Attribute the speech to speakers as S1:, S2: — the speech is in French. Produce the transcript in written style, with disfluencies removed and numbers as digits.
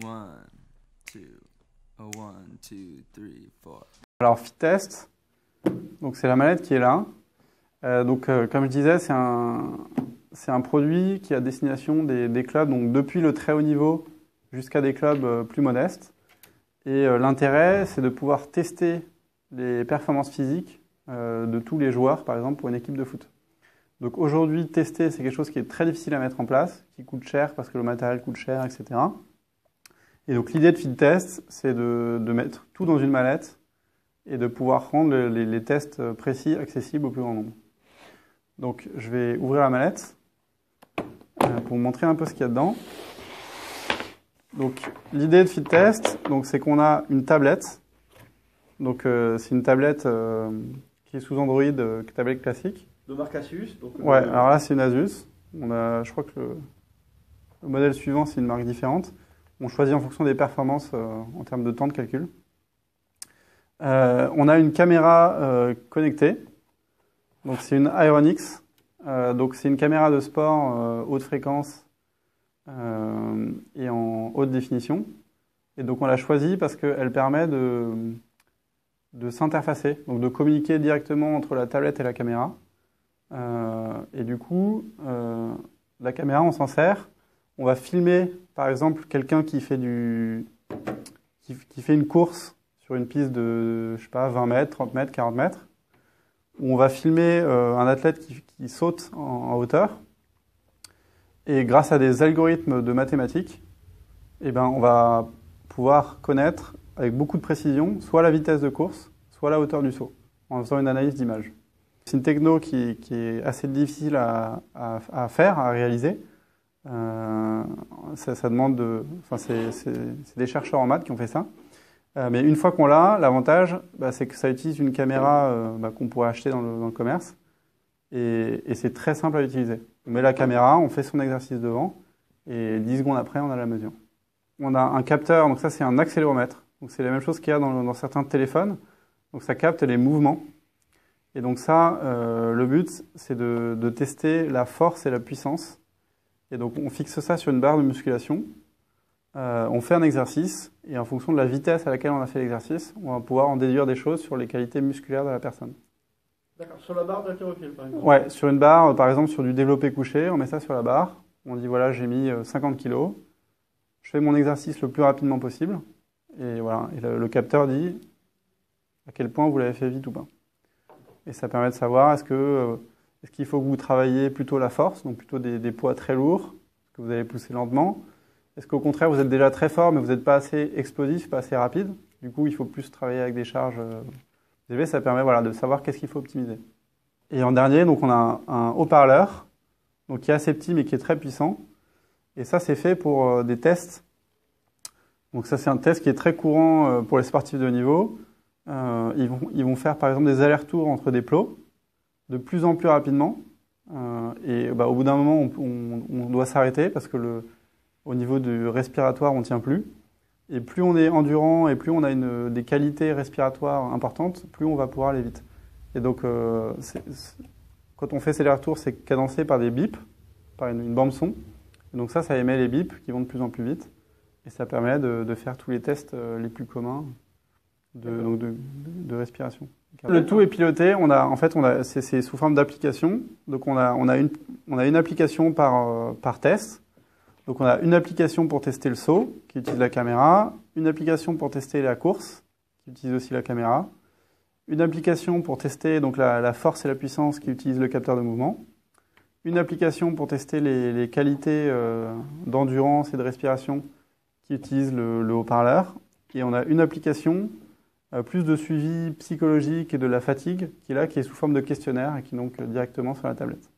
S1: One, two, one, two, three, four.
S2: Alors FitTest, donc c'est la mallette qui est là. Comme je disais, c'est un produit qui est à destination des clubs, donc depuis le très haut niveau jusqu'à des clubs plus modestes. Et l'intérêt, c'est de pouvoir tester les performances physiques de tous les joueurs, par exemple pour une équipe de foot. Donc aujourd'hui, tester, c'est quelque chose qui est très difficile à mettre en place, qui coûte cher parce que le matériel coûte cher, etc. Et donc l'idée de FitTest, c'est de mettre tout dans une mallette et de pouvoir rendre les tests précis accessibles au plus grand nombre. Donc je vais ouvrir la mallette pour vous montrer un peu ce qu'il y a dedans. Donc l'idée de FitTest, c'est qu'on a une tablette. Donc c'est une tablette qui est sous Android, tablette classique.
S3: De marque Asus.
S2: Ouais, alors là c'est une Asus. Je crois que le modèle suivant c'est une marque différente. On choisit en fonction des performances en termes de temps de calcul. On a une caméra connectée. Donc c'est une Ironix. Donc c'est une caméra de sport haute fréquence et en haute définition. Et donc on l'a choisie parce qu'elle permet de s'interfacer, donc de communiquer directement entre la tablette et la caméra. Et du coup, la caméra, on s'en sert. On va filmer, par exemple, quelqu'un qui fait une course sur une piste de, je sais pas, 20 mètres, 30 mètres, 40 mètres. Où on va filmer un athlète qui saute en hauteur. Et grâce à des algorithmes de mathématiques, on va pouvoir connaître avec beaucoup de précision soit la vitesse de course, soit la hauteur du saut, en faisant une analyse d'image. C'est une techno qui est assez difficile à faire, à réaliser. Ça demande c'est des chercheurs en maths qui ont fait ça. Mais une fois qu'on l'a, l'avantage, c'est que ça utilise une caméra qu'on pourrait acheter dans le commerce. Et c'est très simple à utiliser. On met la caméra, on fait son exercice devant, et 10 secondes après, on a la mesure. On a un capteur, donc ça c'est un accéléromètre. Donc c'est la même chose qu'il y a dans certains téléphones. Donc ça capte les mouvements. Et donc ça, le but, c'est de tester la force et la puissance. Et donc on fixe ça sur une barre de musculation. On fait un exercice, et en fonction de la vitesse à laquelle on a fait l'exercice, on va pouvoir en déduire des choses sur les qualités musculaires de la personne.
S3: D'accord, sur la barre de haltérophile par exemple.
S2: Ouais, sur une barre, par exemple sur du développé couché, on met ça sur la barre. On dit voilà, j'ai mis 50 kg. Je fais mon exercice le plus rapidement possible. Et voilà, et le capteur dit à quel point vous l'avez fait vite ou pas. Et ça permet de savoir est-ce qu'il faut que vous travailliez plutôt la force, donc plutôt des poids très lourds, est-ce que vous allez pousser lentement. Est-ce qu'au contraire, vous êtes déjà très fort, mais vous n'êtes pas assez explosif, pas assez rapide. Du coup, il faut plus travailler avec des charges élevées. Ça permet de savoir qu'est-ce qu'il faut optimiser. Et en dernier, donc, on a un haut-parleur qui est assez petit, mais qui est très puissant. Et ça, c'est fait pour des tests. Donc ça, c'est un test qui est très courant pour les sportifs de haut niveau. Ils vont faire, par exemple, des allers-retours entre des plots de plus en plus rapidement. Au bout d'un moment, on doit s'arrêter parce que au niveau du respiratoire, on ne tient plus. Et plus on est endurant et plus on a des qualités respiratoires importantes, plus on va pouvoir aller vite. Et donc, quand on fait ces allers-retours, c'est cadencé par des bips, par une bande son. Et donc ça émet les bips qui vont de plus en plus vite. Et ça permet de faire tous les tests les plus communs de respiration. Le tout est piloté. C'est sous forme d'application. Donc on a une application par test. Donc on a une application pour tester le saut, qui utilise la caméra, une application pour tester la course, qui utilise aussi la caméra, une application pour tester la force et la puissance, qui utilise le capteur de mouvement, une application pour tester les qualités d'endurance et de respiration, qui utilise le haut-parleur, et on a une application plus de suivi psychologique et de la fatigue, qui est sous forme de questionnaire et qui est donc directement sur la tablette.